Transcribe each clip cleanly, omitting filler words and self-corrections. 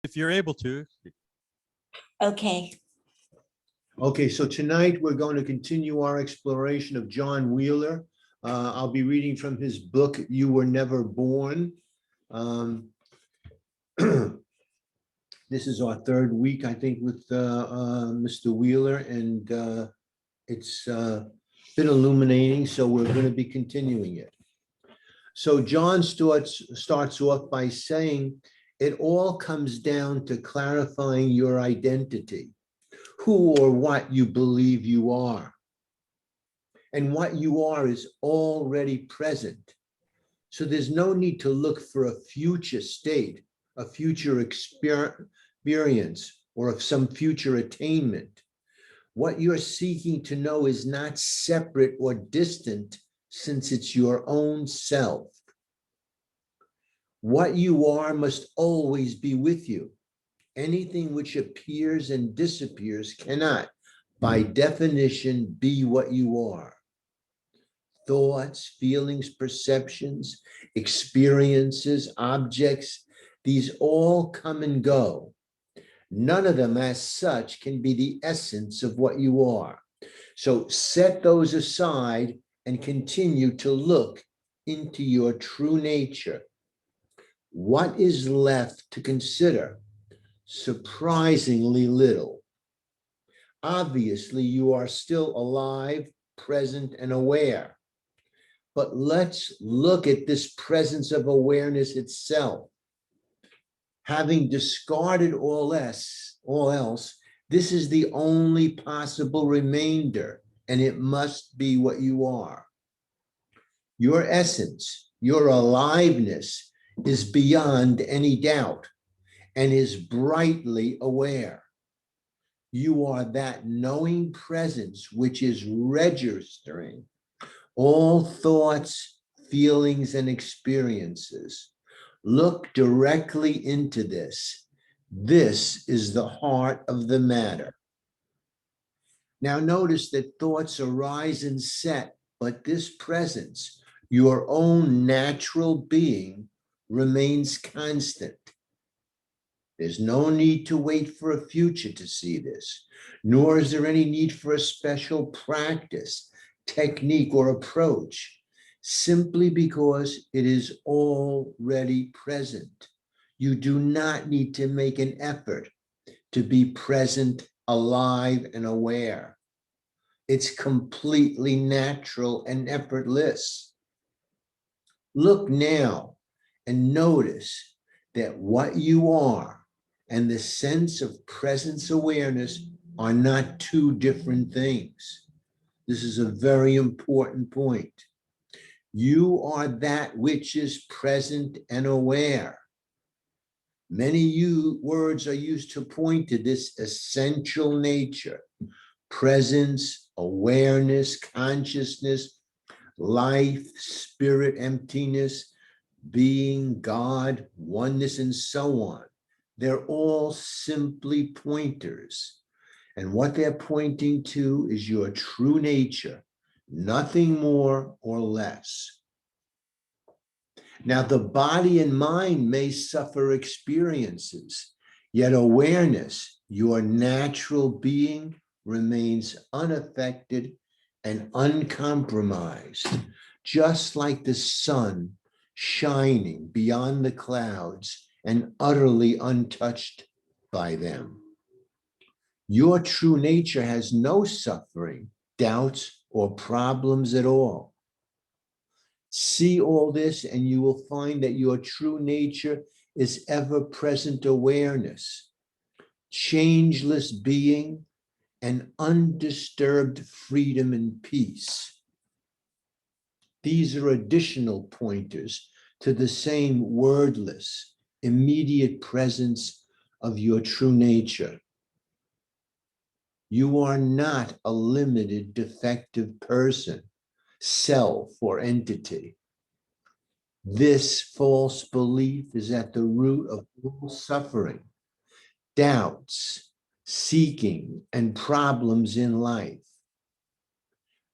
if you're able to. Okay. Okay, so tonight we're going to continue our exploration of John Wheeler. I'll be reading from his book, You Were Never Born. This is our third week, I think, with Mr. Wheeler, and it's been illuminating, so we're going to be continuing it. So John starts off by saying, it all comes down to clarifying your identity, who or what you believe you are. And what you are is already present. So there's no need to look for a future state, a future experience, or of some future attainment. What you're seeking to know is not separate or distant, since it's your own self. What you are must always be with you. Anything which appears and disappears cannot, by definition, be what you are. Thoughts, feelings, perceptions, experiences, objects, these all come and go. None of them as such can be the essence of what you are. So set those aside and continue to look into your true nature. What is left to consider? Surprisingly little. Obviously, you are still alive, present, and aware. But let's look at this presence of awareness itself. Having discarded all else, this is the only possible remainder, and it must be what you are. Your essence, your aliveness, is beyond any doubt and is brightly aware. You are that knowing presence which is registering all thoughts, feelings, and experiences. Look directly into this. This is the heart of the matter. Now notice that thoughts arise and set, but this presence, your own natural being, remains constant. There's no need to wait for a future to see this, nor is there any need for a special practice, technique, or approach, simply because it is already present. You do not need to make an effort to be present, alive, and aware. It's completely natural and effortless. Look now and notice that what you are and the sense of presence awareness are not two different things. This is a very important point. You are that which is present and aware. Many words are used to point to this essential nature: presence, awareness, consciousness, life, spirit, emptiness, being, God, oneness, and so on. They're all simply pointers. And what they're pointing to is your true nature, nothing more or less. Now, the body and mind may suffer experiences, yet awareness, your natural being, remains unaffected and uncompromised, just like the sun shining beyond the clouds and utterly untouched by them. Your true nature has no suffering, doubts, or problems at all. See all this, and you will find that your true nature is ever-present awareness, changeless being, and undisturbed freedom and peace. These are additional pointers to the same wordless, immediate presence of your true nature. You are not a limited, defective person, self, or entity. This false belief is at the root of all suffering, doubts, seeking, and problems in life.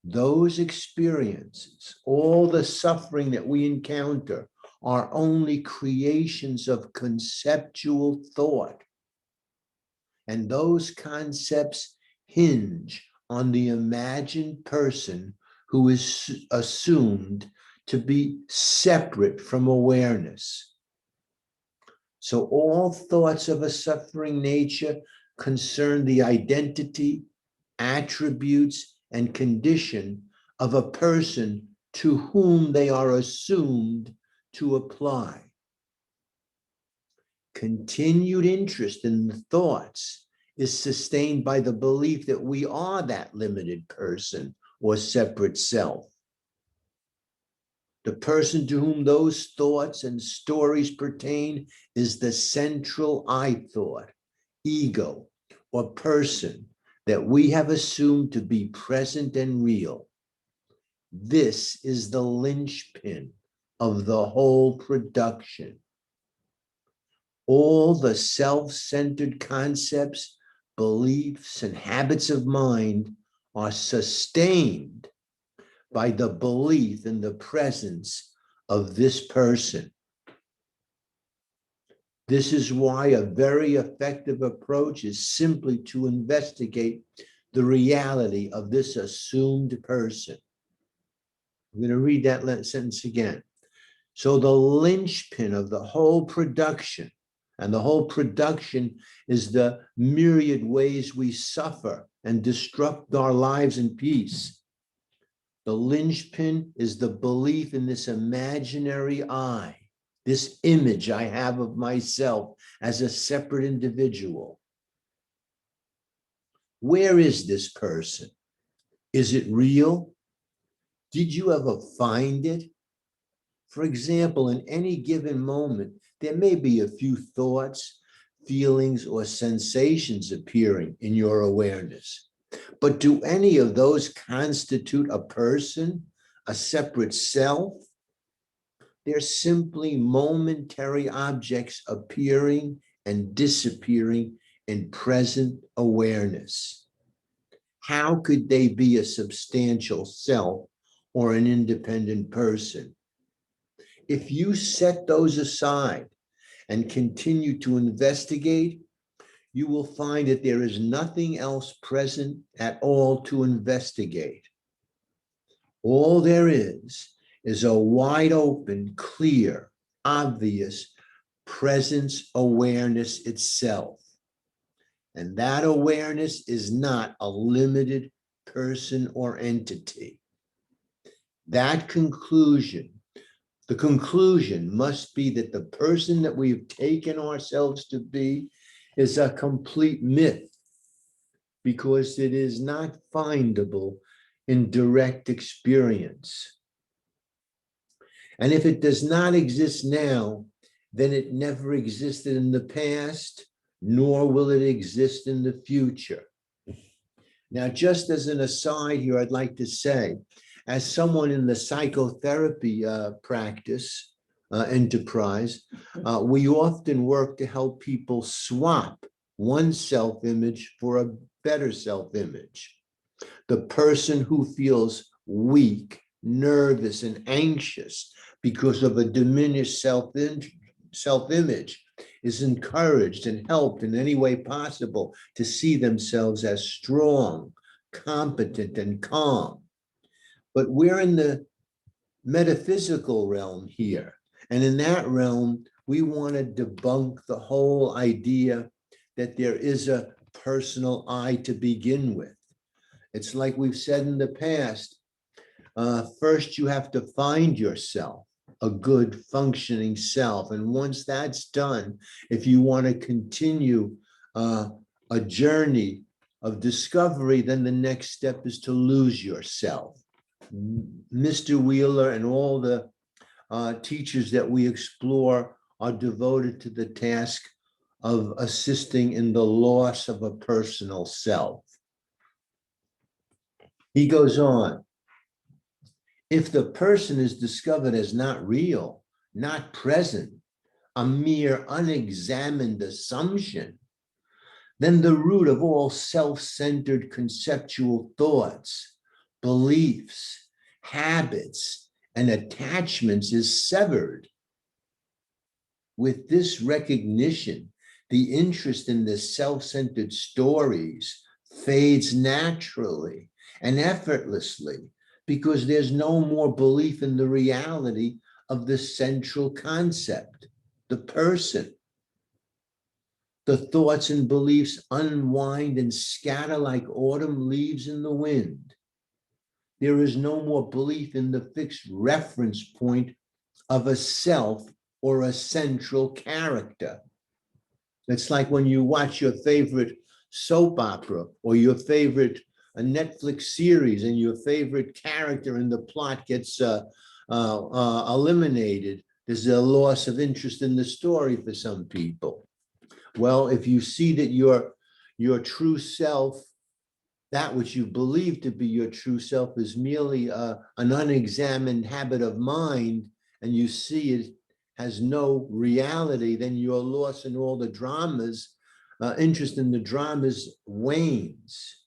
Those experiences, all the suffering that we encounter, are only creations of conceptual thought. And those concepts hinge on the imagined person who is assumed to be separate from awareness. So all thoughts of a suffering nature concern the identity, attributes, and condition of a person to whom they are assumed to apply. Continued interest in the thoughts is sustained by the belief that we are that limited person or separate self. The person to whom those thoughts and stories pertain is the central I thought, ego, or person that we have assumed to be present and real. This is the linchpin of the whole production. All the self-centered concepts, beliefs, and habits of mind are sustained by the belief in the presence of this person. This is why a very effective approach is simply to investigate the reality of this assumed person. I'm going to read that sentence again. So the linchpin of the whole production, and the whole production is the myriad ways we suffer and disrupt our lives in peace. The linchpin is the belief in this imaginary I, this image I have of myself as a separate individual. Where is this person? Is it real? Did you ever find it? For example, in any given moment, there may be a few thoughts, feelings, or sensations appearing in your awareness. But do any of those constitute a person, a separate self? They're simply momentary objects appearing and disappearing in present awareness. How could they be a substantial self or an independent person? If you set those aside and continue to investigate, you will find that there is nothing else present at all to investigate. All there is a wide open, clear, obvious presence awareness itself. And that awareness is not a limited person or entity. That conclusion, the conclusion must be that the person that we've taken ourselves to be is a complete myth, because it is not findable in direct experience. And if it does not exist now, then it never existed in the past, nor will it exist in the future. Now, just as an aside here, I'd like to say, as someone in the psychotherapy practice enterprise, we often work to help people swap one self-image for a better self-image. The person who feels weak, nervous, and anxious because of a diminished self-image is encouraged and helped in any way possible to see themselves as strong, competent, and calm. But we're in the metaphysical realm here. And in that realm, we want to debunk the whole idea that there is a personal I to begin with. It's like we've said in the past, first you have to find yourself, a good functioning self. And once that's done, if you want to continue a journey of discovery, then the next step is to lose yourself. Mr. Wheeler and all the teachers that we explore are devoted to the task of assisting in the loss of a personal self. He goes on, if the person is discovered as not real, not present, a mere unexamined assumption, then the root of all self-centered conceptual thoughts, beliefs, habits, and attachments is severed. With this recognition, the interest in the self-centered stories fades naturally and effortlessly because there's no more belief in the reality of the central concept, the person. The thoughts and beliefs unwind and scatter like autumn leaves in the wind. There is no more belief in the fixed reference point of a self or a central character. It's like when you watch your favorite soap opera or your favorite Netflix series and your favorite character in the plot gets eliminated. There's a loss of interest in the story for some people. Well, if you see that your true self, that which you believe to be your true self, is merely an unexamined habit of mind, and you see it has no reality, then your loss in all the dramas, interest in the dramas wanes.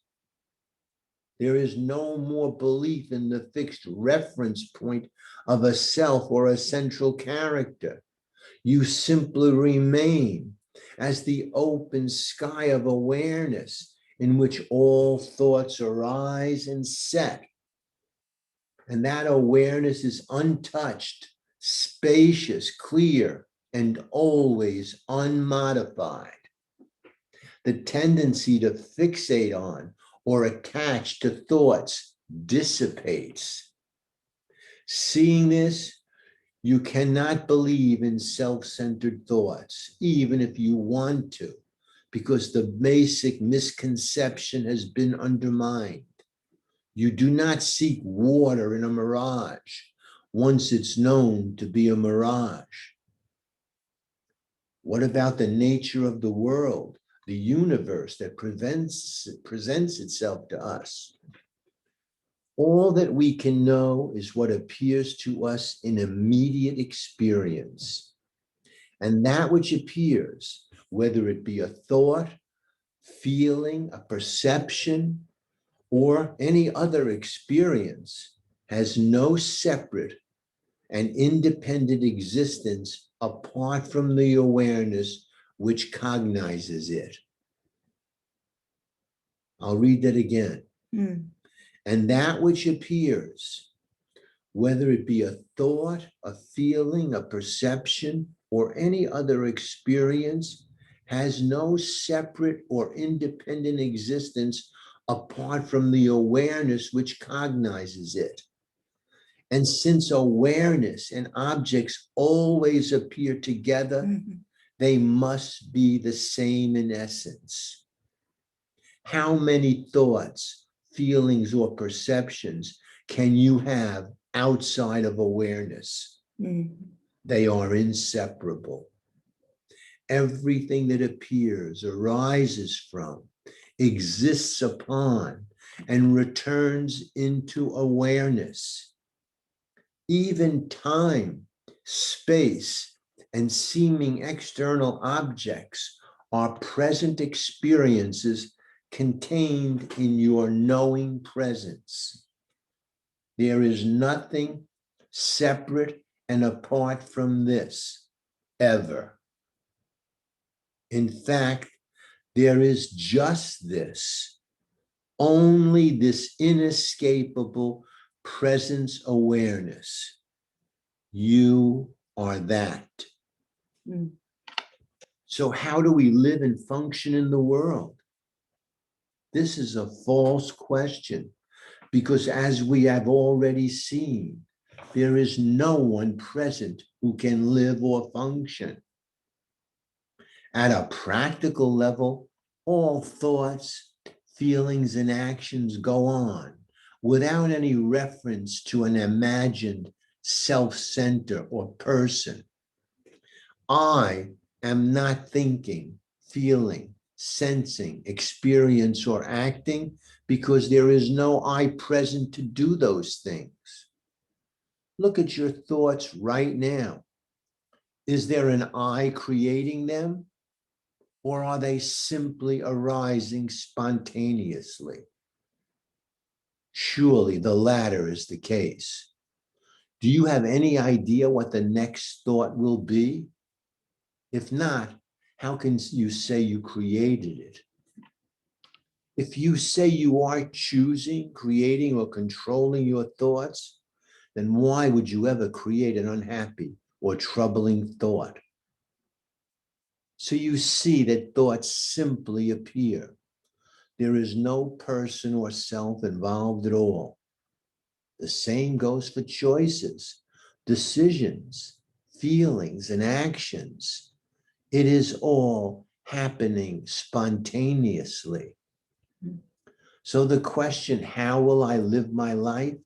There is no more belief in the fixed reference point of a self or a central character. You simply remain as the open sky of awareness in which all thoughts arise and set. And that awareness is untouched, spacious, clear, and always unmodified. The tendency to fixate on or attach to thoughts dissipates. Seeing this, you cannot believe in self-centered thoughts, even if you want to, because the basic misconception has been undermined. You do not seek water in a mirage once it's known to be a mirage. What about the nature of the world, the universe that presents itself to us? All that we can know is what appears to us in immediate experience. And that which appears, whether it be a thought, feeling, a perception, or any other experience, has no separate and independent existence apart from the awareness which cognizes it. I'll read that again. And that which appears, whether it be a thought, a feeling, a perception, or any other experience, has no separate or independent existence apart from the awareness which cognizes it. And since awareness and objects always appear together, they must be the same in essence. How many thoughts, feelings, or perceptions can you have outside of awareness? They are inseparable. Everything that appears, arises from, exists upon, and returns into awareness. Even time, space, and seeming external objects are present experiences contained in your knowing presence. There is nothing separate and apart from this, ever. In fact, there is just this, only this inescapable presence awareness. You are that. So how do we live and function in the world? This is a false question, because as we have already seen, there is no one present who can live or function. At a practical level, all thoughts, feelings, and actions go on without any reference to an imagined self-center or person. I am not thinking, feeling, sensing, experience, or acting because there is no I present to do those things. Look at your thoughts right now. Is there an I creating them, or are they simply arising spontaneously? Surely the latter is the case. Do you have any idea what the next thought will be? If not, how can you say you created it? If you say you are choosing, creating, or controlling your thoughts, then why would you ever create an unhappy or troubling thought? So you see that thoughts simply appear. There is no person or self involved at all. The same goes for choices, decisions, feelings, and actions. It is all happening spontaneously. So the question, how will I live my life,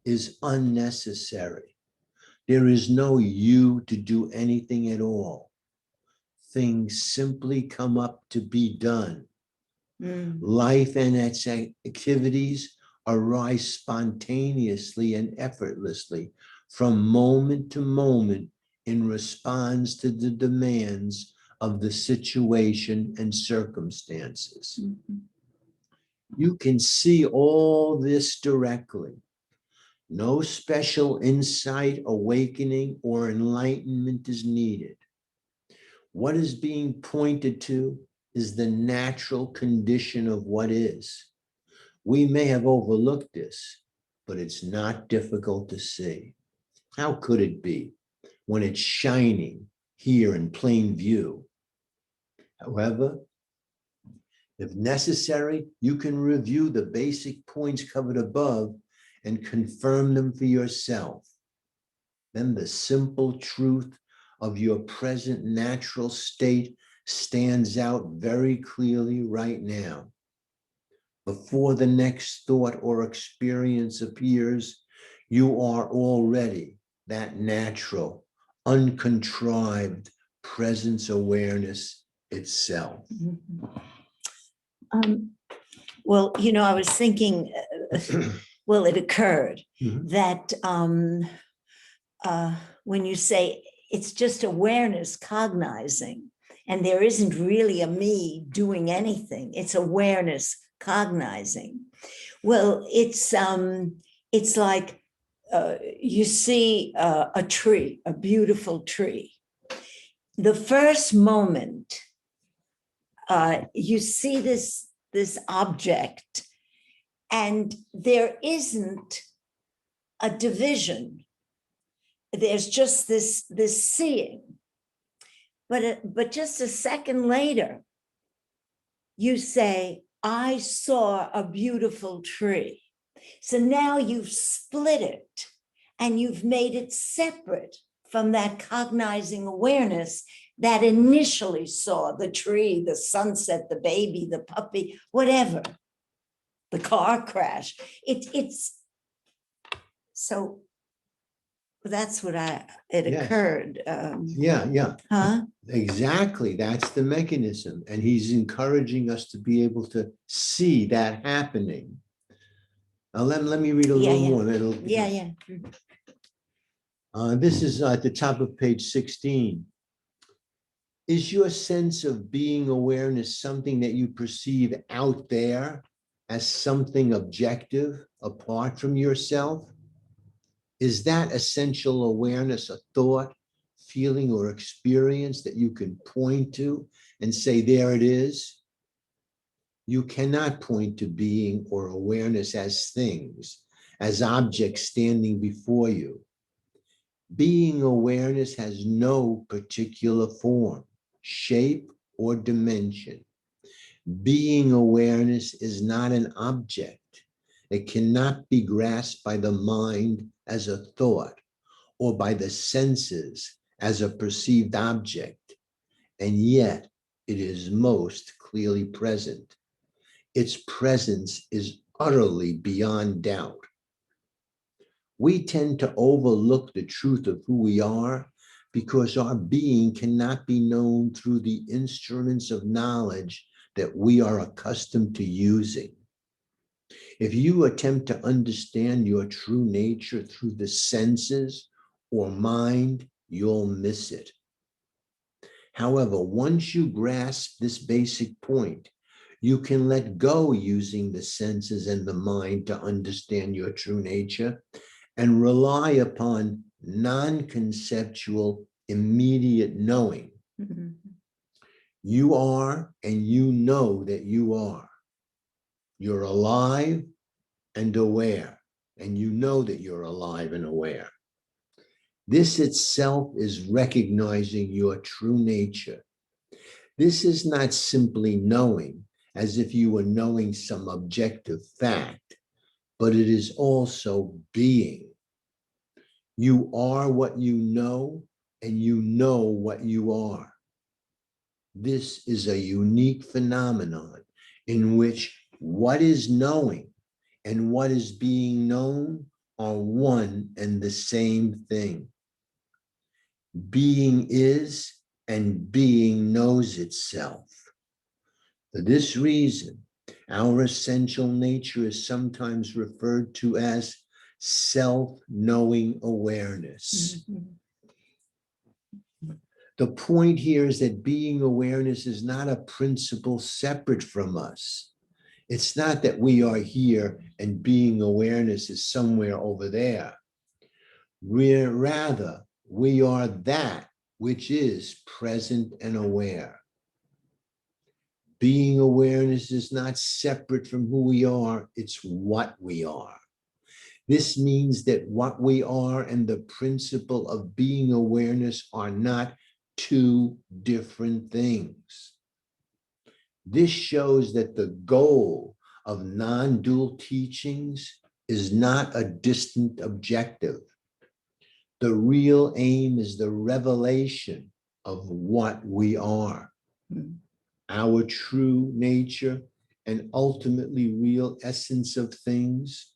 is unnecessary. There is no you to do anything at all. Things simply come up to be done. Life and its activities arise spontaneously and effortlessly from moment to moment in response to the demands of the situation and circumstances. You can see all this directly. No special insight, awakening, or enlightenment is needed. What is being pointed to is the natural condition of what is. We may have overlooked this, but it's not difficult to see. How could it be when it's shining here in plain view? However, if necessary, you can review the basic points covered above and confirm them for yourself. Then the simple truth of your present natural state stands out very clearly right now. Before the next thought or experience appears, you are already that natural, uncontrived presence awareness itself. Well, I was thinking, well, it occurred that when you say it's just awareness cognizing, and there isn't really a me doing anything, it's awareness cognizing. Well, it's like you see a tree, a beautiful tree. The first moment you see this object, and there isn't a division. There's just this seeing. But just a second later, you say, I saw a beautiful tree. So now you've split it and you've made it separate from that cognizing awareness that initially saw the tree, the sunset, the baby, the puppy, whatever, the car crash. It's so that's what it Yes. occurred. Yeah. Huh? Exactly. That's the mechanism. And he's encouraging us to be able to see that happening. Now, let me read a little more. Yeah. This is at the top of page 16. Is your sense of being awareness something that you perceive out there as something objective apart from yourself? Is that essential awareness a thought, feeling, or experience that you can point to and say, there it is? You cannot point to being or awareness as things, as objects standing before you. Being awareness has no particular form, shape, or dimension. Being awareness is not an object. It cannot be grasped by the mind as a thought or by the senses as a perceived object, and yet it is most clearly present. Its presence is utterly beyond doubt. We tend to overlook the truth of who we are because our being cannot be known through the instruments of knowledge that we are accustomed to using. If you attempt to understand your true nature through the senses or mind, you'll miss it. However, once you grasp this basic point, you can let go using the senses and the mind to understand your true nature and rely upon non-conceptual immediate knowing. Mhm. You are, and you know that you are. You're alive and aware, and you know that you're alive and aware. This itself is recognizing your true nature. This is not simply knowing as if you were knowing some objective fact, but it is also being. You are what you know, and you know what you are. This is a unique phenomenon in which what is knowing and what is being known are one and the same thing. Being is, and being knows itself. For this reason, our essential nature is sometimes referred to as self-knowing awareness. Mhm. The point here is that being awareness is not a principle separate from us. It's not that we are here and being awareness is somewhere over there. Rather, we are that which is present and aware. Being awareness is not separate from who we are, it's what we are. This means that what we are and the principle of being awareness are not two different things. This shows that the goal of non-dual teachings is not a distant objective. The real aim is the revelation of what we are, our true nature and ultimately real essence of things.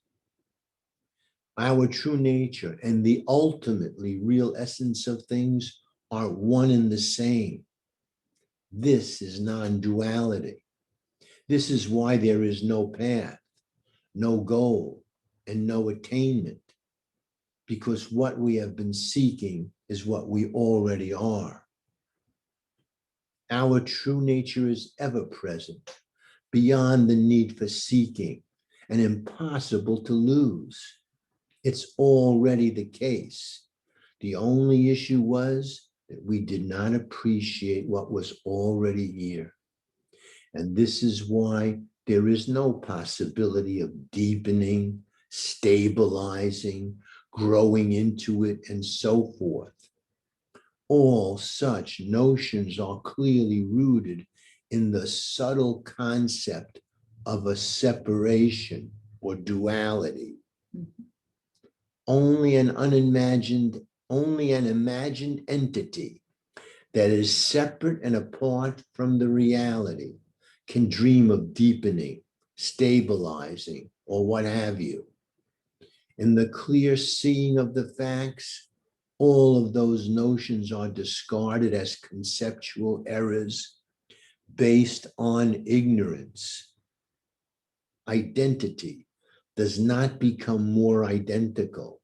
Our true nature and the ultimately real essence of things are one and the same. This is non-duality. This is why there is no path, no goal, and no attainment, because what we have been seeking is what we already are. Our true nature is ever present, beyond the need for seeking, and impossible to lose. It's already the case. The only issue was that we did not appreciate what was already here. And this is why there is no possibility of deepening, stabilizing, growing into it, and so forth. All such notions are clearly rooted in the subtle concept of a separation or duality. Only an imagined entity that is separate and apart from the reality can dream of deepening, stabilizing, or what have you. In the clear seeing of the facts, all of those notions are discarded as conceptual errors based on ignorance. Identity does not become more identical.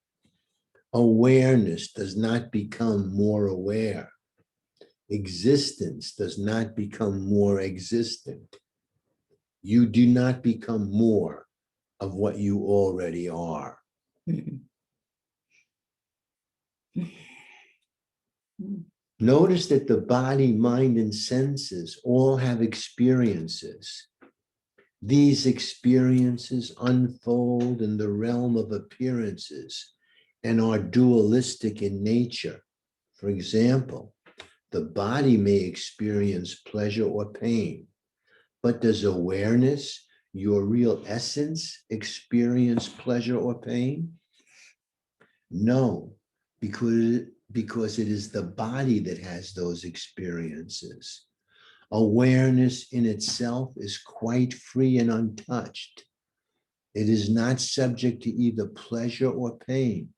Awareness does not become more aware. Existence does not become more existent. You do not become more of what you already are. Mhm. Notice that the body, mind, and senses all have experiences. These experiences unfold in the realm of appearances and are dualistic in nature. For example, the body may experience pleasure or pain, but does awareness, your real essence, experience pleasure or pain? No, because it is the body that has those experiences. Awareness in itself is quite free and untouched. It is not subject to either pleasure or pain.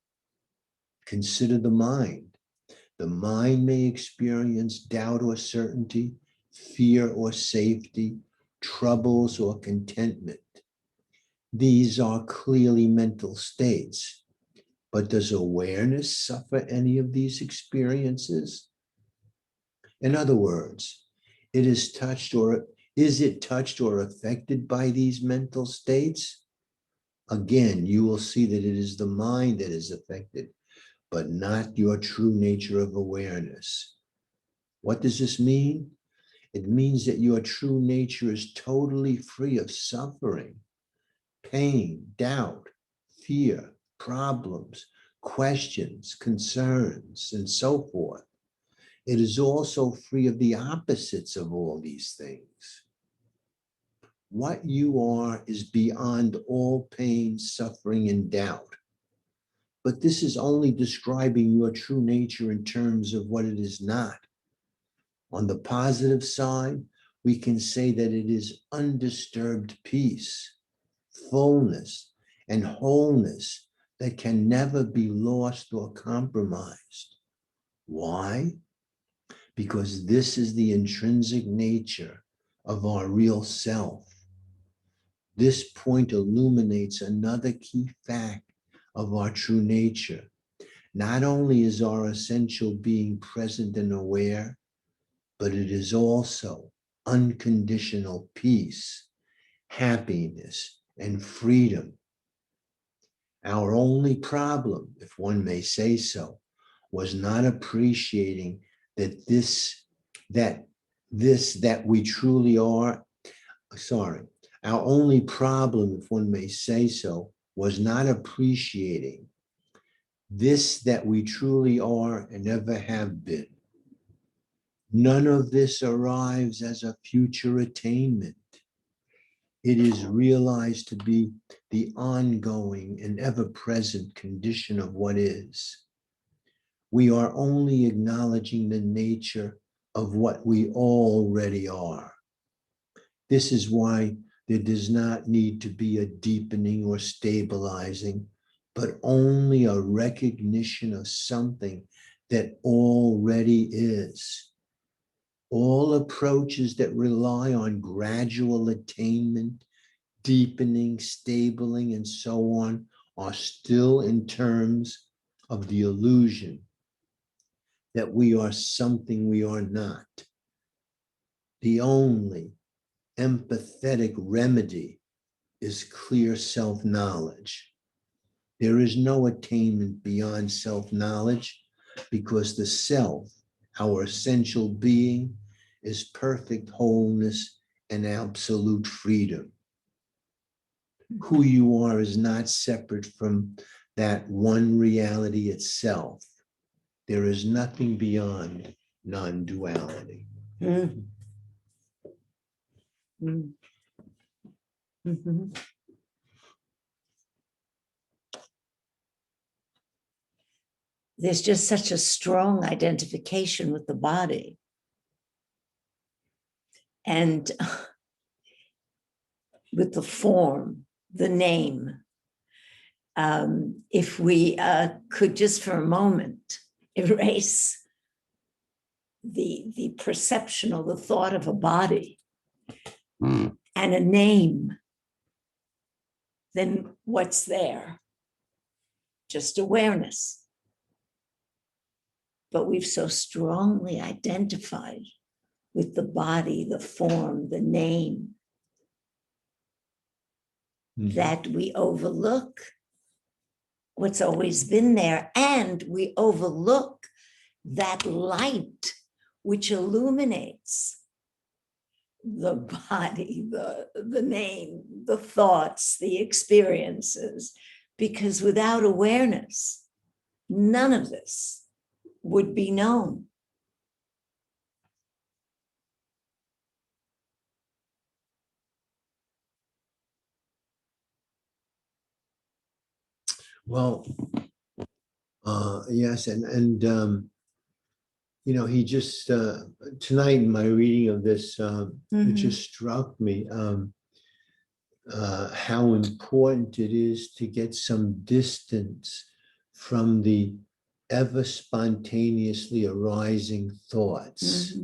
Consider the mind. The mind may experience doubt or certainty, fear or safety, troubles or contentment. These are clearly mental states. But does awareness suffer any of these experiences? In other words, is it touched or affected by these mental states? Again, you will see that it is the mind that is affected, but not your true nature of awareness. What does this mean? It means that your true nature is totally free of suffering, pain, doubt, fear, problems, questions, concerns, and so forth. It is also free of the opposites of all these things. What you are is beyond all pain, suffering, and doubt. But this is only describing your true nature in terms of what it is not. On the positive side, we can say that it is undisturbed peace, fullness, and wholeness that can never be lost or compromised. Why? Because this is the intrinsic nature of our real self. This point illuminates another key fact of our true nature. Not only is our essential being present and aware, but it is also unconditional peace, happiness, and freedom. Our only problem, if one may say so, was not appreciating that that we truly are. Our only problem, if one may say so, was not appreciating this that we truly are and ever have been. None of this arrives as a future attainment. It is realized to be the ongoing and ever-present condition of what is. We are only acknowledging the nature of what we already are. This is why there does not need to be a deepening or stabilizing, but only a recognition of something that already is. All approaches that rely on gradual attainment, deepening, stabling, and so on are still in terms of the illusion that we are something we are not. The only empathetic remedy is clear self-knowledge. There is no attainment beyond self-knowledge because the self, our essential being, is perfect wholeness and absolute freedom. Who you are is not separate from that one reality itself. There is nothing beyond non-duality. Mm. Mm. Mhm. There's just such a strong identification with the body. And with the form, the name. If we could just for a moment erase the perception or the thought of a body and a name, then what's there? Just awareness. But we've so strongly identified with the body, the form, the name, that we overlook what's always been there, and we overlook that light which illuminates the body, the name, the thoughts, the experiences, because without awareness, none of this would be known. Well, yes, and he just tonight in my reading of this, it just struck me how important it is to get some distance from the ever spontaneously arising thoughts.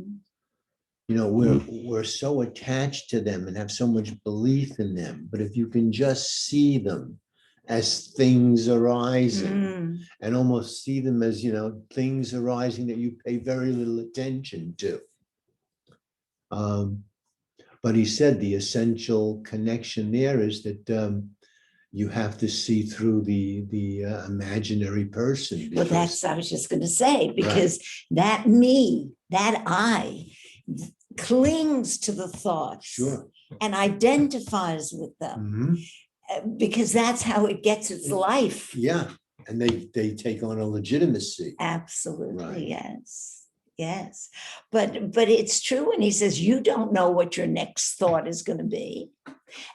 We're so attached to them and have so much belief in them, but if you can just see them as things arising and almost see them as, things arising that you pay very little attention to. But he said the essential connection there is that you have to see through the imaginary person. Well, because- I was just going to say, because that me, that I, clings to the thoughts Sure. and identifies with them, Mhm. because that's how it gets its life. Yeah, and they take on a legitimacy. Absolutely, Right. yes. Yes. But it's true when he says you don't know what your next thought is going to be.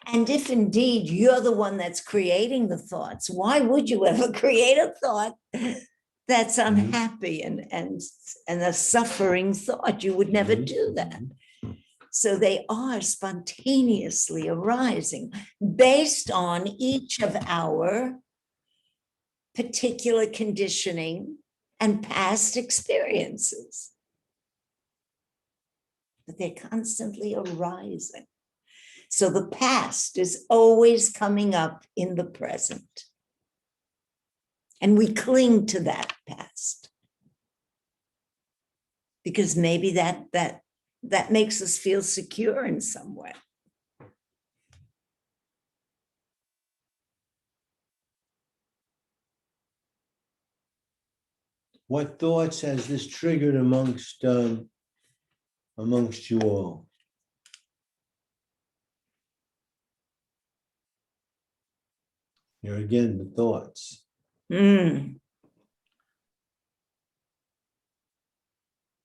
And if indeed you're the one that's creating the thoughts, why would you ever create a thought that's unhappy and a suffering thought? You would never do that. So they are spontaneously arising based on each of our particular conditioning and past experiences. But they're constantly arising. So the past is always coming up in the present. And we cling to that past. Because maybe that makes us feel secure in some way. What thoughts has this triggered amongst you all? Here again, the thoughts. Mm.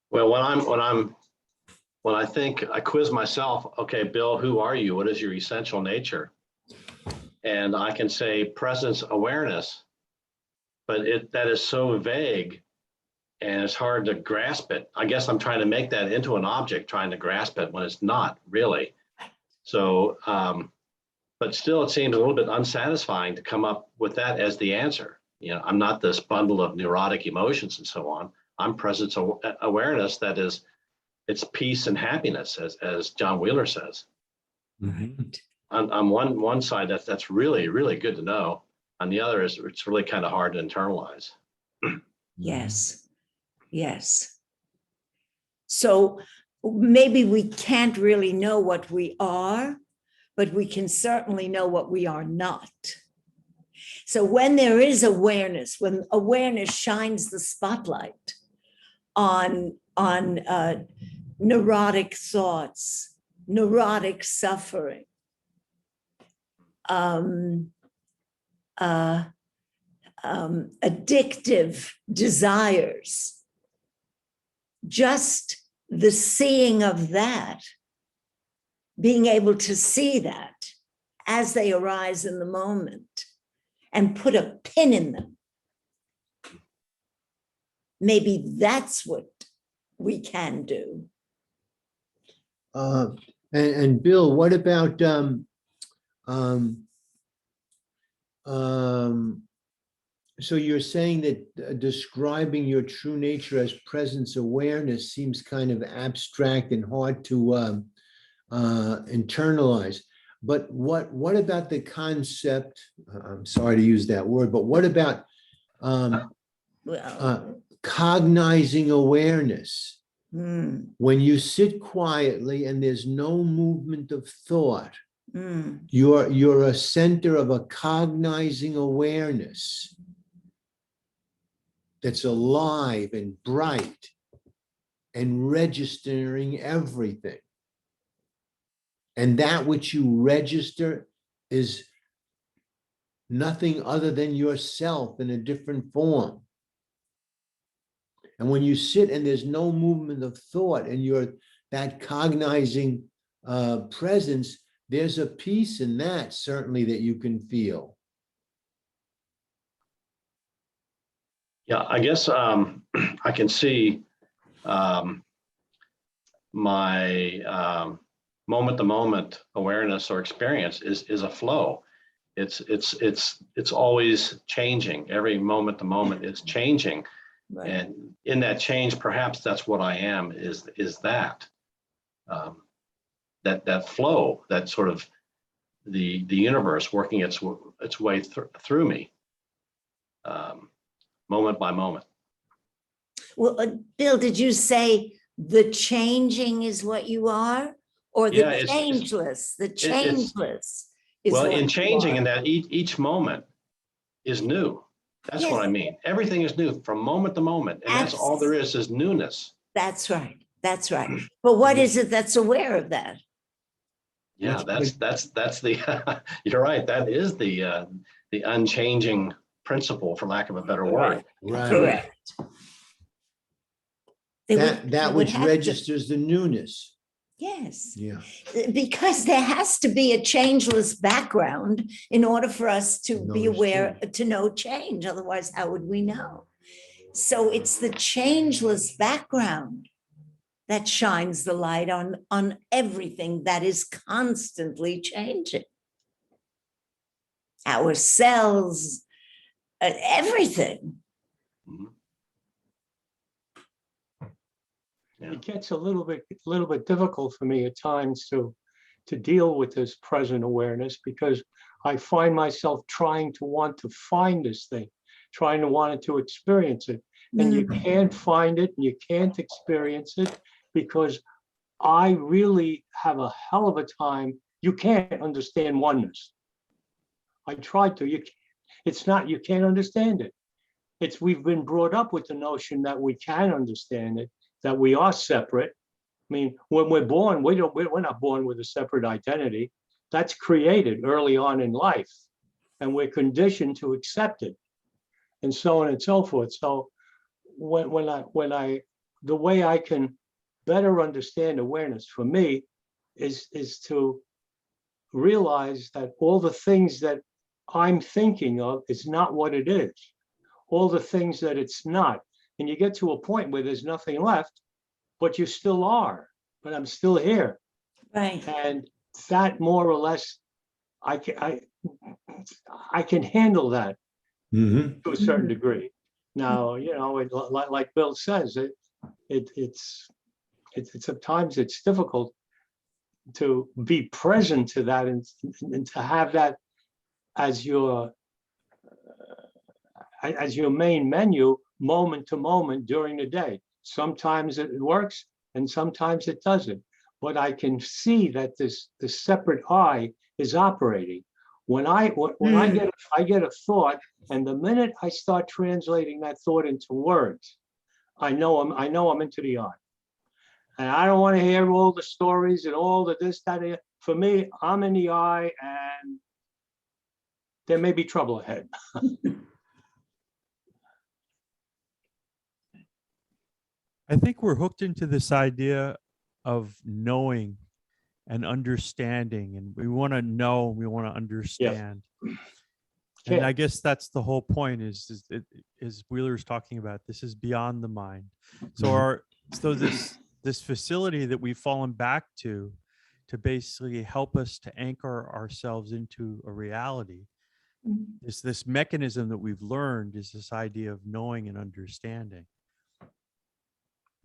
Well, when I think, I quiz myself, okay, Bill, who are you? What is your essential nature? And I can say presence awareness, but that is so vague and it's hard to grasp it. I guess I'm trying to make that into an object, trying to grasp it when it's not really. So, but still it seems a little bit unsatisfying to come up with that as the answer. You know, I'm not this bundle of neurotic emotions and so on. I'm presence awareness that is, it's peace and happiness, as John Wheeler says. Right. On one side, that's really, really good to know. On the other, it's really kind of hard to internalize. Yes. Yes. So maybe we can't really know what we are, but we can certainly know what we are not. So when there is awareness, when awareness shines the spotlight on neurotic thoughts, neurotic suffering, addictive desires, just the seeing of that, being able to see that as they arise in the moment and put a pin in them. Maybe that's what we can do. And Bill, what about so you're saying that describing your true nature as presence awareness seems kind of abstract and hard to internalize. But what about the concept? I'm sorry to use that word, but what about cognizing awareness? When you sit quietly and there's no movement of thought, you're a center of a cognizing awareness that's alive and bright and registering everything. And that which you register is nothing other than yourself in a different form. And when you sit and there's no movement of thought and you're that cognizing presence, there's a peace in that, certainly, that you can feel. Yeah, I guess I can see my moment-to-moment awareness or experience is a flow. It's always changing. Every moment to moment it's changing. Right. And in that change, perhaps that's what I am, is that flow, that sort of the universe working its way through me, moment by moment. Well, Bill, did you say the changing is what you are, or the changeless? The changeless is Well, what in you changing in are. that each moment is new. That's what I Yes. mean. Everything is new from moment to moment. And that's all there is newness. That's right. That's right. But what is it that's aware of that? Yeah, that's the, you're right. That is the unchanging principle, for lack of a better word. Right. Correct. That which registers the newness. Yes. Yeah. Because there has to be a changeless background in order for us to be aware, to know change. Otherwise, how would we know? So it's the changeless background that shines the light on everything that is constantly changing. Our cells, everything. Mhm. Yeah. It gets a little bit difficult for me at times to deal with this present awareness, because I find myself trying to want to find this thing, trying to want it to experience it. And you can't find it and you can't experience it because I really have a hell of a time. You can't understand oneness. I tried to, you can't understand it. We've been brought up with the notion that we can understand it, that we are separate. I mean, when we're born, we're not born with a separate identity. That's created early on in life, and we're conditioned to accept it, and so on and so forth. So the way I can better understand awareness for me is to realize that all the things that I'm thinking of is not what it is. All the things that it's not. And you get to a point where there's nothing left, but you still are, but I'm still here. Right. And that more or less, I can handle that to a certain degree. Now, like Bill says, it's sometimes it's difficult to be present to that and to have that as your main menu moment to moment during the day. Sometimes it works and sometimes it doesn't. But I can see that the separate I is operating. When I get a thought, and the minute I start translating that thought into words, I know I'm into the I. And I don't want to hear all the stories and all the this, that. For me, I'm in the I, and there may be trouble ahead. I think we're hooked into this idea of knowing and understanding, and we want to know, we want to understand. And I guess that's the whole point is Wheeler's talking about. This is beyond the mind. So this facility that we've fallen back to basically help us to anchor ourselves into a reality. This mechanism that we've learned is this idea of knowing and understanding.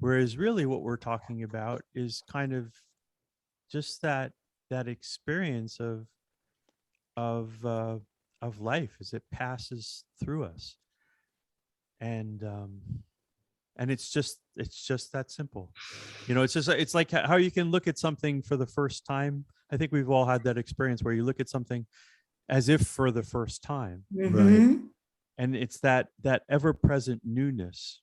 Whereas really what we're talking about is kind of just that experience of life as it passes through us. And it's just that simple. It's like how you can look at something for the first time. I think we've all had that experience where you look at something as if for the first time. Right. And it's that ever-present newness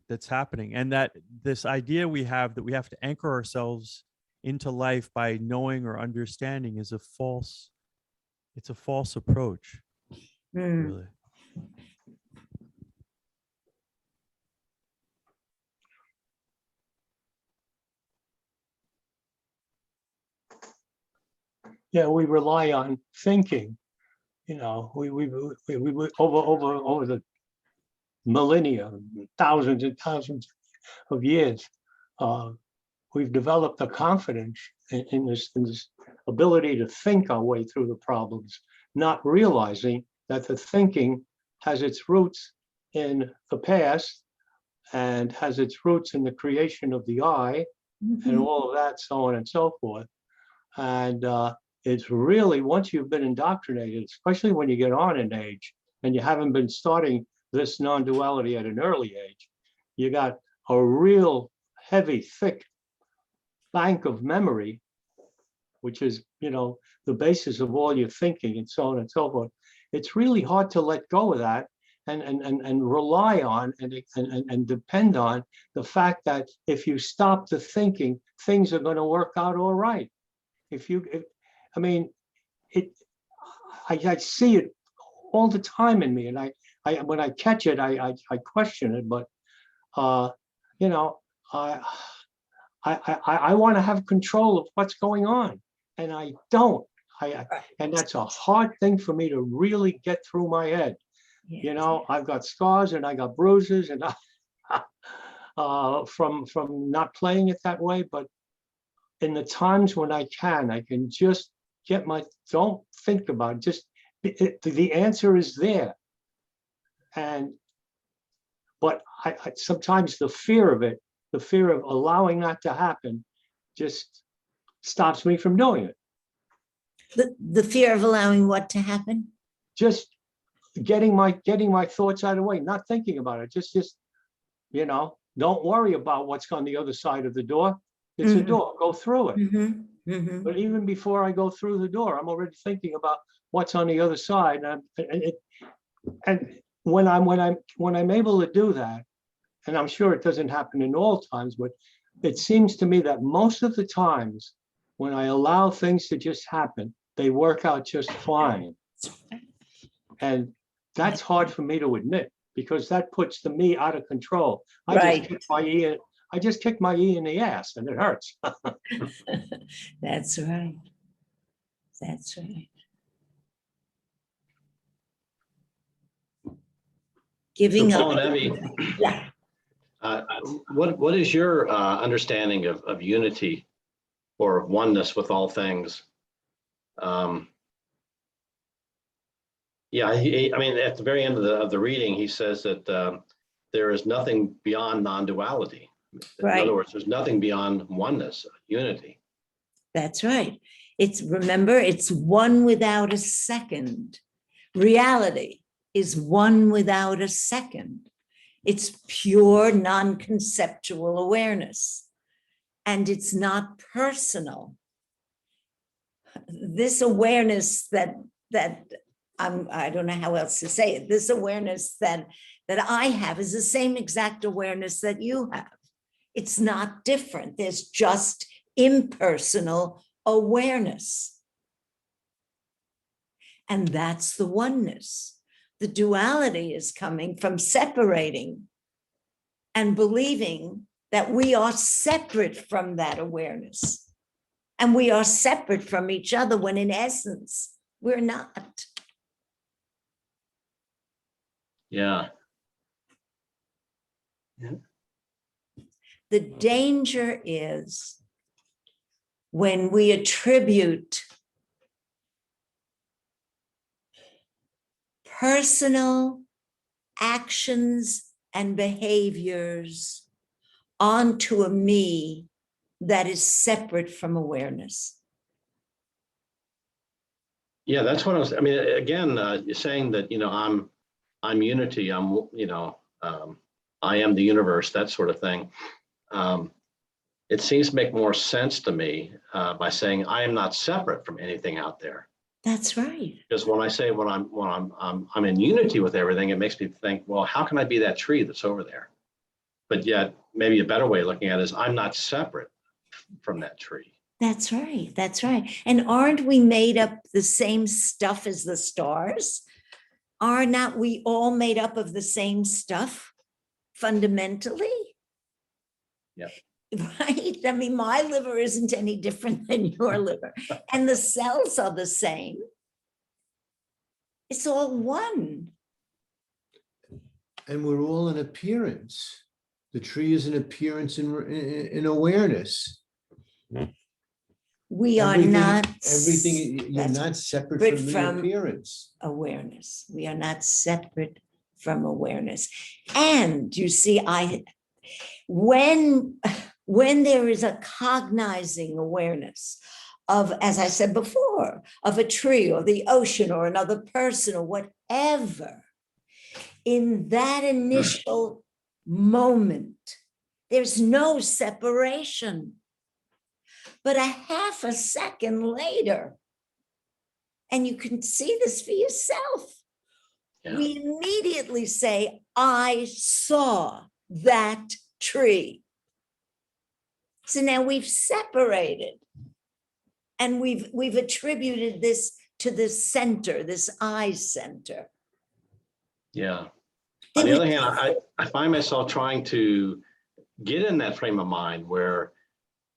that's happening, and that this idea we have that we have to anchor ourselves into life by knowing or understanding is a false approach. Really. Yeah, we rely on thinking. We over the millennia, thousands and thousands of years, we've developed a confidence in this ability to think our way through the problems, not realizing that the thinking has its roots in the past and has its roots in the creation of the I and all of that, so on and so forth. And it's really, once you've been indoctrinated, especially when you get on in age and you haven't been starting this non-duality at an early age, you got a real heavy, thick bank of memory which is, the basis of all your thinking and so on and so forth, it's really hard to let go of that and rely on and depend on the fact that if you stop the thinking, things are going to work out all right. I see it all the time in me, and I when I catch it, I question it, but I want to have control of what's going on, and I don't. And that's a hard thing for me to really get through my head. I've got scars and I got bruises, and from not playing it that way. But in the times when I can just don't think about it. Just the answer is there. But I sometimes the fear of allowing that to happen just stops me from doing it. The fear of allowing what to happen? Just getting my thoughts out of the way, not thinking about it. Just don't worry about what's on the other side of the door. It's a door, go through it. But even before I go through the door, I'm already thinking about what's on the other side. And when I'm able to do that, and I'm sure it doesn't happen in all times, but it seems to me that most of the times when I allow things to just happen, they work out just fine. And that's hard for me to admit, because that puts the me out of control. I just kicked my E in the ass, and it hurts. That's right. That's right. Giving So up. Paul and Evie, Yeah. what is your understanding of unity or oneness with all things? I mean, at the very end of the reading, he says that there is nothing beyond non-duality. Right. In other words, there's nothing beyond oneness, unity. That's right. Remember, it's one without a second. Reality is one without a second. It's pure non-conceptual awareness, and it's not personal. This awareness that I don't know how else to say it. This awareness that I have is the same exact awareness that you have. It's not different. There's just impersonal awareness. And that's the oneness. The duality is coming from separating and believing that we are separate from that awareness. And we are separate from each other when in essence, we're not. Yeah. The danger is when we attribute personal actions and behaviors onto a me that is separate from awareness. Yeah, that's what I mean, again, you're saying that, I'm unity, I am the universe, that sort of thing. It seems to make more sense to me by saying I am not separate from anything out there. That's right. Because when I say I'm in unity with everything, it makes me think, well, how can I be that tree that's over there? But yet, maybe a better way of looking at it is I'm not separate from that tree. That's right. That's right. And aren't we made up the same stuff as the stars? Are not we all made up of the same stuff fundamentally? Yeah. Right? I mean, my liver isn't any different than your liver, and the cells are the same. It's all one. And we're all an appearance. The tree is an appearance in awareness. We are not. Everything, you're not separate from the appearance. Awareness. We are not separate from awareness. And you see, when there is a cognizing awareness of, as I said before, of a tree or the ocean or another person or whatever, in that initial moment, there's no separation. But a half a second later, and you can see this for yourself, Yeah. we immediately say, I saw that tree. So now we've separated, and we've attributed this to the center, this I center. Yeah. Then On the we- other hand, I find myself trying to get in that frame of mind where,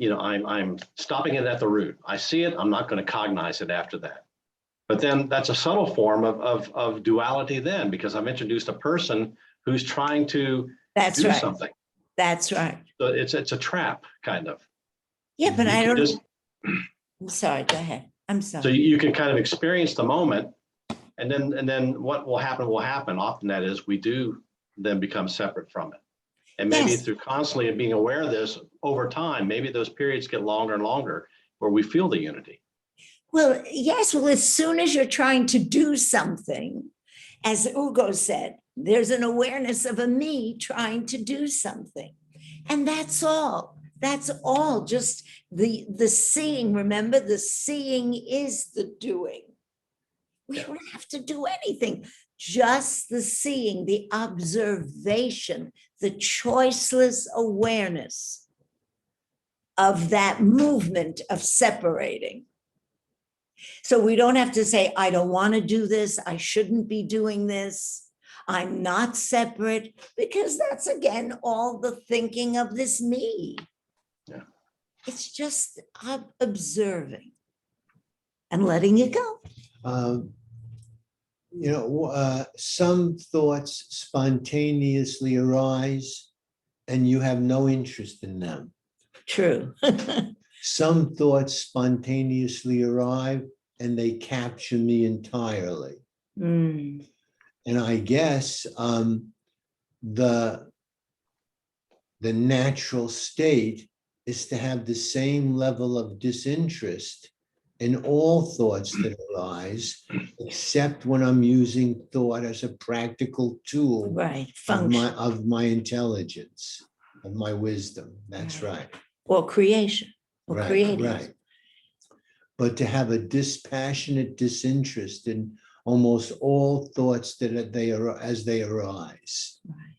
I'm stopping it at the root. I see it, I'm not going to cognize it after that. But then that's a subtle form of duality then, because I've introduced a person who's trying to That's do right. something. That's right. So it's a trap, kind of. Yeah, but You I can don't. just- I'm sorry. Go ahead. I'm So sorry. you can kind of experience the moment, and then what will happen will happen. Often that is, we do then become separate from it. And maybe Yes. through constantly being aware of this over time, maybe those periods get longer and longer where we feel the unity. Well, yes. Well, as soon as you're trying to do something, as Ugo said, there's an awareness of a me trying to do something. And that's all. That's all. Just the seeing. Remember, the seeing is the doing. We Yeah. don't have to do anything. Just the seeing, the observation, the choiceless awareness of that movement of separating. So we don't have to say, I don't want to do this. I shouldn't be doing this. I'm not separate, because that's again all the thinking of this me. Yeah. It's just observing and letting it go. Some thoughts spontaneously arise and you have no interest in them. True. Some thoughts spontaneously arrive and they capture me entirely. Mm, And I guess the natural state is to have the same level of disinterest in all thoughts that arise, except when I'm using thought as a practical tool right. of Function my intelligence, of my wisdom. That's right. or creation or Right, creating. right. But to have a dispassionate disinterest in almost all thoughts that they are as they arise, Right.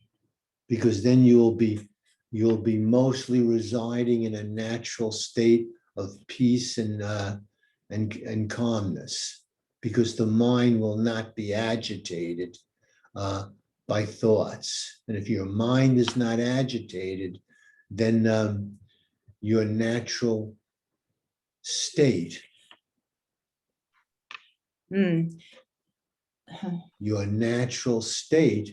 because then you'll be mostly residing in a natural state of peace and calmness, because the mind will not be agitated by thoughts. And if your mind is not agitated, then your natural state, Mm. your natural state,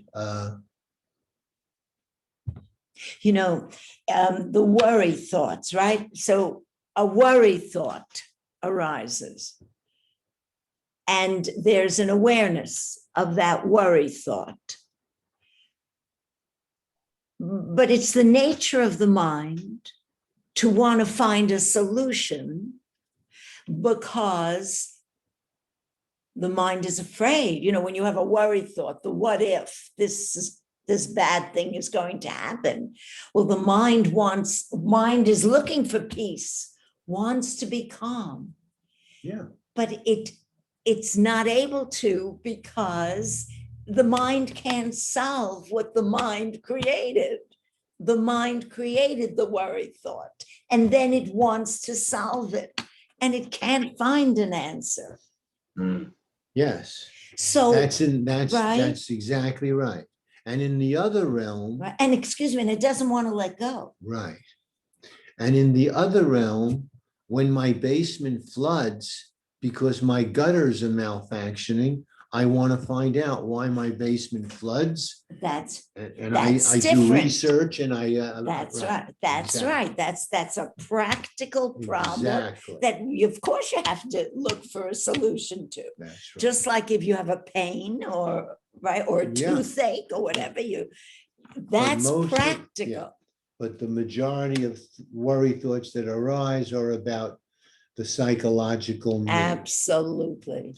The worry thoughts, right? So a worry thought arises, and there's an awareness of that worry thought. But it's the nature of the mind to want to find a solution, because the mind is afraid. When you have a worry thought, the what if this bad thing is going to happen. Well, the mind is looking for peace, wants to be calm. Yeah. But it's not able to, because the mind can't solve what the mind created. The mind created the worry thought, and then it wants to solve it, and it can't find an answer. Mm. yes, So, that's right. exactly right. And in the other realm, right, and excuse me, and it doesn't want to let go. right. And in the other realm, when my basement floods because my gutters are malfunctioning, I want to find out why my basement floods. That's And That's I do different. research and That's right. That's exactly. right. That's a practical problem Exactly. that of course you have to look for a solution to. That's right. Just like if you have a pain or a Yeah. toothache or whatever, that's most of- practical. But the majority of worry thoughts that arise are about the psychological me. Absolutely.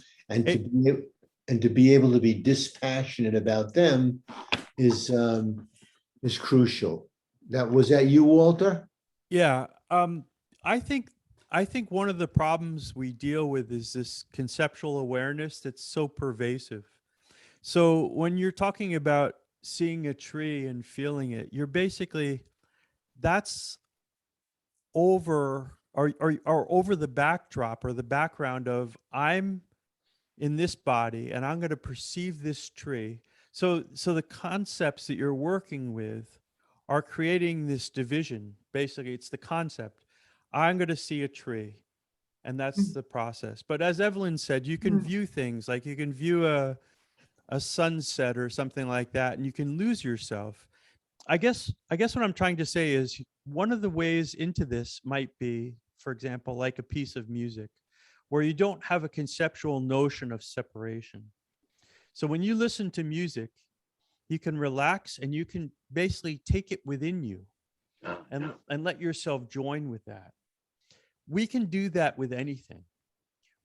And to be able to be dispassionate about them is crucial. Was that you, Walter? Yeah. I think I think one of the problems we deal with is this conceptual awareness that's so pervasive. So when you're talking about seeing a tree and feeling it, you're basically, that's over or over the backdrop or the background of I'm in this body and I'm going to perceive this tree. So the concepts that you're working with are creating this division. Basically, it's the concept. I'm going to see a tree, and that's the process. But as Evelyn said, you can view things like you can view a sunset or something like that, and you can lose yourself. I guess what I'm trying to say is one of the ways into this might be, for example, like a piece of music where you don't have a conceptual notion of separation. So when you listen to music, you can relax and you can basically take it within you and let yourself join with that. We can do that with anything.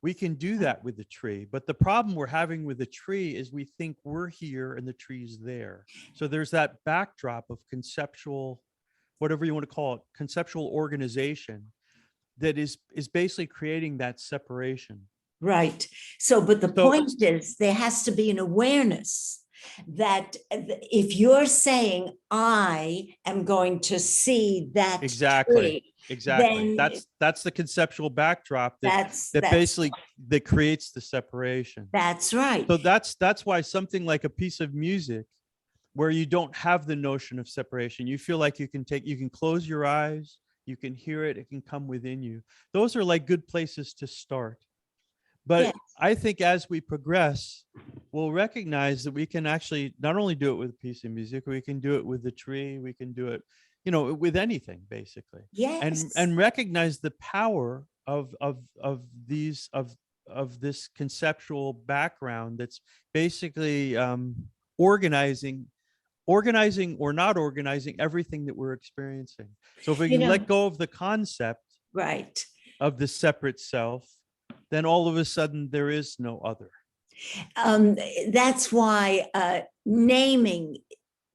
We can do that with the tree, but the problem we're having with the tree is we think we're here and the tree's there. So there's that backdrop of conceptual, whatever you want to call it, conceptual organization that is basically creating that separation. Right. So, but the point is there has to be an awareness that if you're saying, I am going to see that Exactly. tree, Exactly. then That's the conceptual backdrop that that's basically that creates the separation. That's right. So that's why something like a piece of music where you don't have the notion of separation, you feel like you can close your eyes, you can hear it, it can come within you. Those are like good places to start. But Yes. I think as we progress, we'll recognize that we can actually not only do it with a piece of music, we can do it with the tree, we can do it, with anything basically. Yes. And recognize the power of this conceptual background that's basically organizing or not organizing everything that we're experiencing. So if we can let go of the concept Right. of the separate self, then all of a sudden there is no other. That's why naming,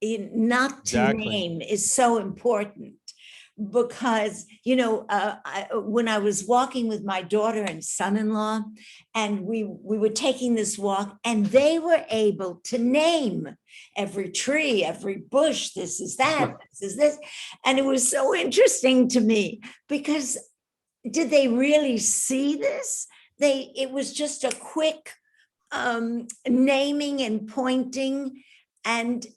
not to Exactly. name, is so important. Because, when I was walking with my daughter and son-in-law, and we were taking this walk, and they were able to name every tree, every bush, this is that, this is this. And it was so interesting to me, because did they really see this? It was just a quick naming and pointing and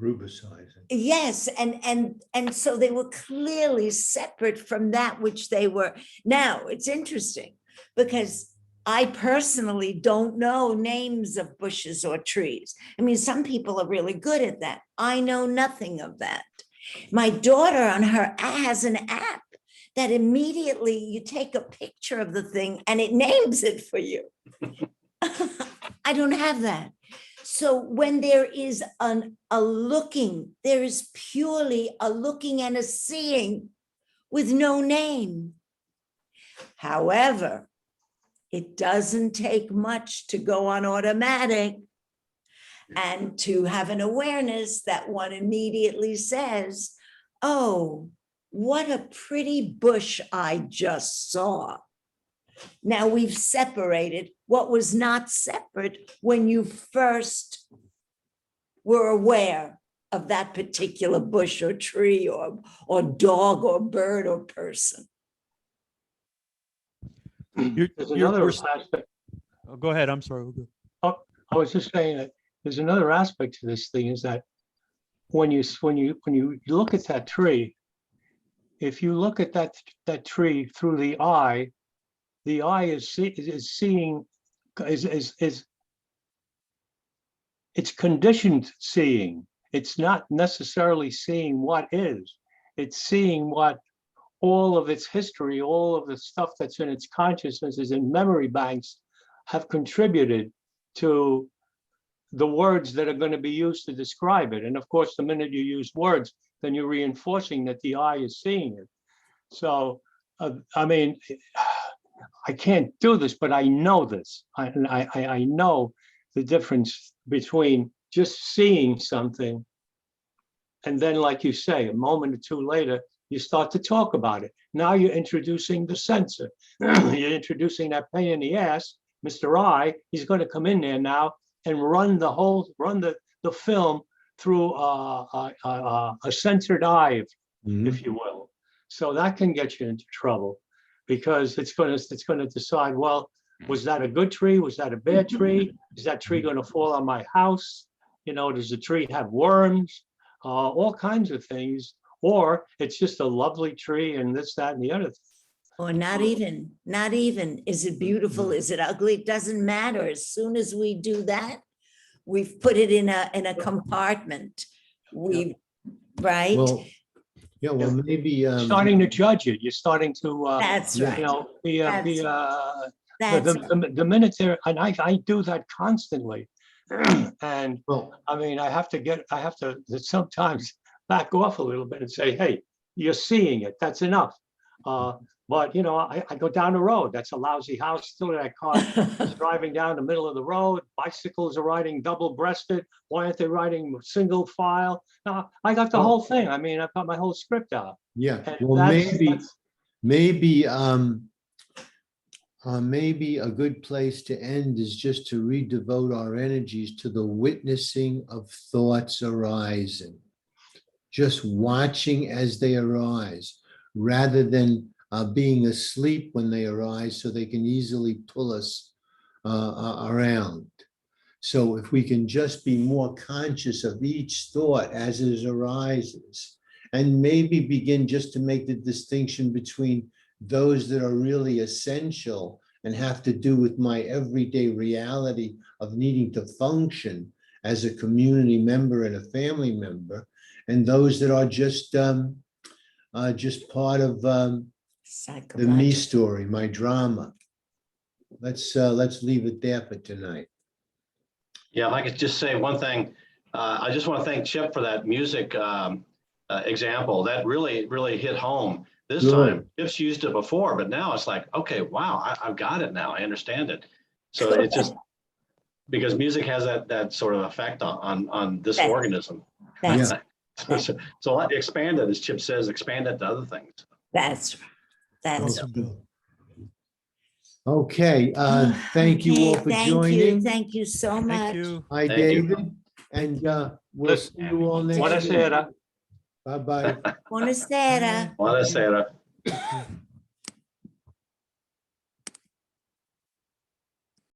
Rubricizing. yes, and so they were clearly separate from that which they were. Now it's interesting because I personally don't know names of bushes or trees. I mean, some people are really good at that. I know nothing of that. My daughter on her has an app that immediately you take a picture of the thing and it names it for you. I don't have that. So when there is a looking, there is purely a looking and a seeing with no name. However, it doesn't take much to go on automatic and to have an awareness that one immediately says, oh, what a pretty bush I just saw. Now we've separated what was not separate when you first were aware of that particular bush or tree or dog or bird or person. There's another aspect. Oh, go ahead. I'm sorry. I was just saying that there's another aspect to this thing is that when you look at that tree, if you look at that tree through the eye is seeing, it's conditioned seeing. It's not necessarily seeing what is. It's seeing what all of its history, all of the stuff that's in its consciousness is in memory banks have contributed to the words that are going to be used to describe it. And of course, the minute you use words, then you're reinforcing that the eye is seeing it. So, I mean, I can't do this, but I know this. I know the difference between just seeing something and then, like you say, a moment or two later, you start to talk about it. Now you're introducing the censor. You're introducing that pain in the ass, Mr. I. He's going to come in there now and run the film through a censored eye, if you will. So that can get you into trouble, because it's going to decide, well, was that a good tree? Was that a bad tree? Is that tree going to fall on my house? You know, does the tree have worms? All kinds of things. Or it's just a lovely tree and this, that, and the other thing. Or not even, is it beautiful? Is it ugly? It doesn't matter. As soon as we do that, we've put it in a compartment. Right? Well, yeah, well, maybe. Starting to judge it. You're starting to, That's yeah. right. you know, That's the minute there, and I do that constantly. And Well, I mean, I have to sometimes back off a little bit and say, hey, you're seeing it. That's enough. But, you know, I go down the road. That's a lousy house. Still that car is driving down the middle of the road. Bicycles are riding double-breasted. Why aren't they riding single file? No, I got the whole thing. I mean, I've got my whole script out. yeah, And well, that's- maybe a good place to end is just to redevote our energies to the witnessing of thoughts arising. Just watching as they arise, rather than being asleep when they arise, so they can easily pull us around. So if we can just be more conscious of each thought as it arises, and maybe begin just to make the distinction between those that are really essential and have to do with my everyday reality of needing to function as a community member and a family member, and those that are just part of the me story, my drama. Let's leave it there for tonight. Yeah, if I could just say one thing, I just want to thank Chip for that music example. That really hit home this time. Chip's used it before, but now it's like, okay, wow, I've got it now. I understand it. So it's just because music has that sort of effect on this organism. So expand it, as Chip says, expand it to other things. That's Awesome, Bill. Okay, thank you all for joining. Thank you so much. Thank you. Hi, Thank you. David, and we'll see you all next week. Buonasera. Bye-bye. Buonasera. Buonasera.